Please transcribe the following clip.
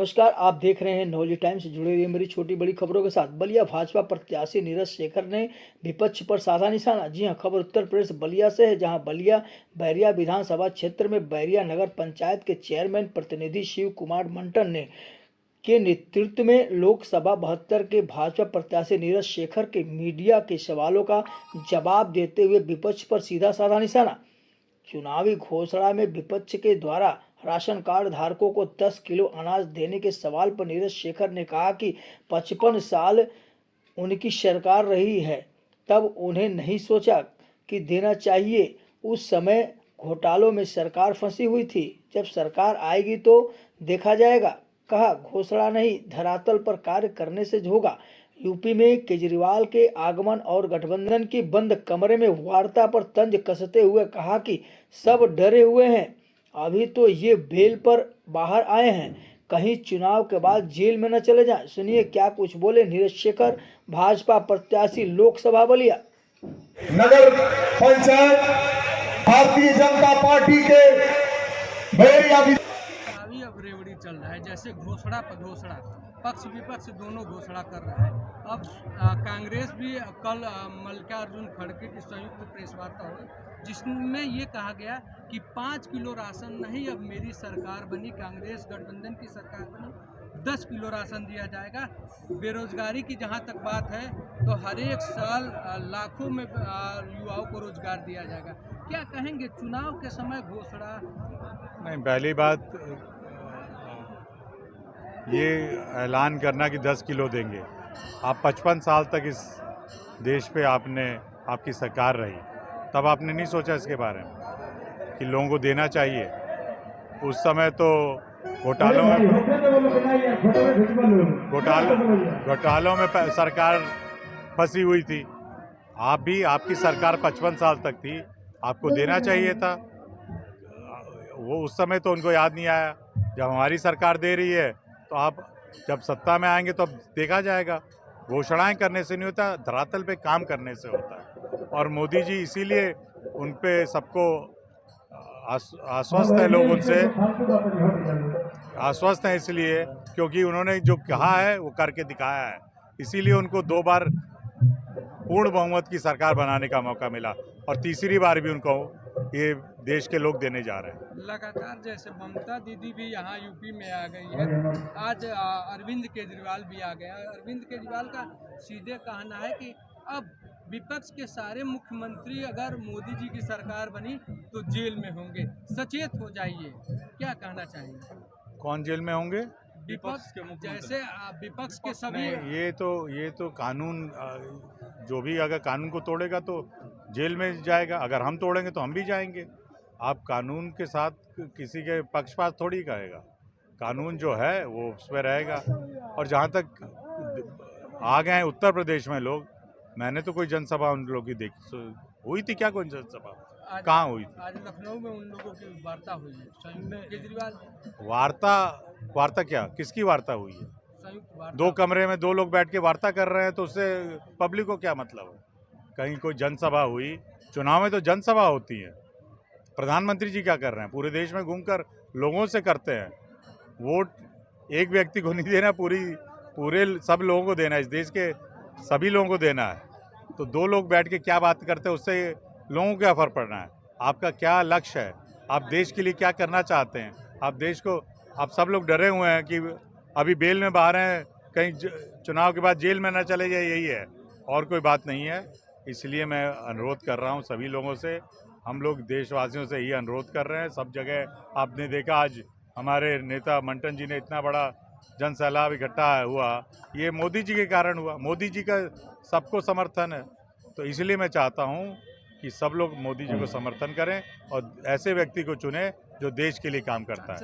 नमस्कार, आप देख रहे हैं नवली टाइम्स से जुड़े हुए मेरी छोटी बड़ी खबरों के साथ। बलिया भाजपा प्रत्याशी नीरज शेखर ने विपक्ष पर साधा निशाना। जी हां, खबर उत्तर प्रदेश बलिया से है, जहां बलिया बैरिया विधानसभा क्षेत्र में बैरिया नगर पंचायत के चेयरमैन प्रतिनिधि शिव कुमार मंटन ने के नेतृत्व में लोकसभा 72 के भाजपा प्रत्याशी नीरज शेखर के मीडिया के सवालों का जवाब देते हुए विपक्ष पर सीधा साधा निशाना। चुनावी घोषणा में विपक्ष के द्वारा राशन कार्ड धारकों को 10 किलो अनाज देने के सवाल पर नीरज शेखर ने कहा कि 55 साल उनकी सरकार रही है, तब उन्हें नहीं सोचा कि देना चाहिए। उस समय घोटालों में सरकार फंसी हुई थी, जब सरकार आएगी तो देखा जाएगा। कहा, घोषणा नहीं, धरातल पर कार्य करने से होगा। यूपी में केजरीवाल के आगमन और गठबंधन की बंद कमरे में वार्ता पर तंज कसते हुए कहा कि सब डरे हुए हैं, अभी तो ये बेल पर बाहर आए हैं, कहीं चुनाव के बाद जेल में न चले जाएं। सुनिए क्या कुछ बोले नीरज शेखर, भाजपा प्रत्याशी लोकसभा बलिया। नगर पंचायत भारतीय जनता पार्टी के बैरिया अब रेवड़ी चल रहा है, जैसे घोषणा पर घोषणा, पक्ष विपक्ष दोनों घोषणा कर रहा है। अब कांग्रेस भी कल मल्लिकार्जुन खड़गे की संयुक्त प्रेस वार्ता हुई, जिसमें ये कहा गया कि 5 किलो राशन नहीं, अब मेरी सरकार बनी, कांग्रेस गठबंधन की सरकार बनी, 10 किलो राशन दिया जाएगा। बेरोजगारी की जहाँ तक बात है तो हर एक साल लाखों में युवाओं को रोजगार दिया जाएगा। क्या कहेंगे, चुनाव के समय घोषणा? नहीं, पहली बात ये ऐलान करना कि 10 किलो देंगे। आप 55 साल तक इस देश पे आपकी सरकार रही, तब आपने नहीं सोचा इसके बारे में कि लोगों को देना चाहिए। उस समय तो घोटालों में सरकार फंसी हुई थी। आपकी सरकार 55 साल तक थी, आपको देना चाहिए था। वो उस समय तो उनको याद नहीं आया। जब हमारी सरकार दे रही है तो आप जब सत्ता में आएंगे तो अब देखा जाएगा। घोषणाएं करने से नहीं होता, धरातल पे काम करने से होता है। और मोदी जी इसीलिए उन पे सबको आश्वस्त है, लोग उनसे आश्वस्त हैं इसलिए क्योंकि उन्होंने जो कहा है वो करके दिखाया है। इसीलिए उनको 2 बार पूर्ण बहुमत की सरकार बनाने का मौका मिला और तीसरी बार भी उनको ये देश के लोग देने जा रहे हैं। लगातार जैसे ममता दीदी भी यहाँ यूपी में आ गई है, आज अरविंद केजरीवाल भी आ गया। अरविंद केजरीवाल का सीधे कहना है कि अब विपक्ष के सारे मुख्यमंत्री अगर मोदी जी की सरकार बनी तो जेल में होंगे, सचेत हो जाइए। क्या कहना चाहिए? कौन जेल में होंगे? विपक्ष के जैसे विपक्ष के सभी। ये तो कानून, जो भी अगर कानून को तोड़ेगा तो जेल में जाएगा, अगर हम तोड़ेंगे तो हम भी जाएंगे। आप कानून के साथ किसी के पक्षपात थोड़ी करेगा। कानून जो है वो उस पर रहेगा। और जहाँ तक आ गए हैं उत्तर प्रदेश में लोग, मैंने तो कोई जनसभा उन लोगों की देखी हुई थी क्या? कोई जनसभा कहाँ हुई थी? आज लखनऊ में उन लोगों की वार्ता हुई है, केजरीवाल। वार्ता क्या, किसकी वार्ता हुई है? संयुक्त वार्ता। 2 कमरे में 2 लोग बैठ के वार्ता कर रहे हैं तो उससे पब्लिक को क्या मतलब है? कहीं कोई जनसभा हुई? चुनाव में तो जनसभा होती है। प्रधानमंत्री जी क्या कर रहे हैं? पूरे देश में घूमकर लोगों से करते हैं। वोट एक व्यक्ति को नहीं देना, पूरे सब लोगों को देना है। इस देश के सभी लोगों को देना है। तो 2 लोग बैठ के क्या बात करते हैं, उससे लोगों को क्या फर्क पड़ना है? आपका क्या लक्ष्य है? आप देश के लिए क्या करना चाहते हैं? आप सब लोग डरे हुए हैं कि अभी बेल में बाहर हैं, कहीं चुनाव के बाद जेल में ना चले जाए, यही है, और कोई बात नहीं है। इसलिए मैं अनुरोध कर रहा हूं सभी लोगों से, हम लोग देशवासियों से ही अनुरोध कर रहे हैं। सब जगह आपने देखा, आज हमारे नेता मंटन जी ने इतना बड़ा जन सैलाब इकट्ठा हुआ, ये मोदी जी के कारण हुआ। मोदी जी का सबको समर्थन है, तो इसलिए मैं चाहता हूं कि सब लोग मोदी जी को समर्थन करें और ऐसे व्यक्ति को चुने जो देश के लिए काम करता है।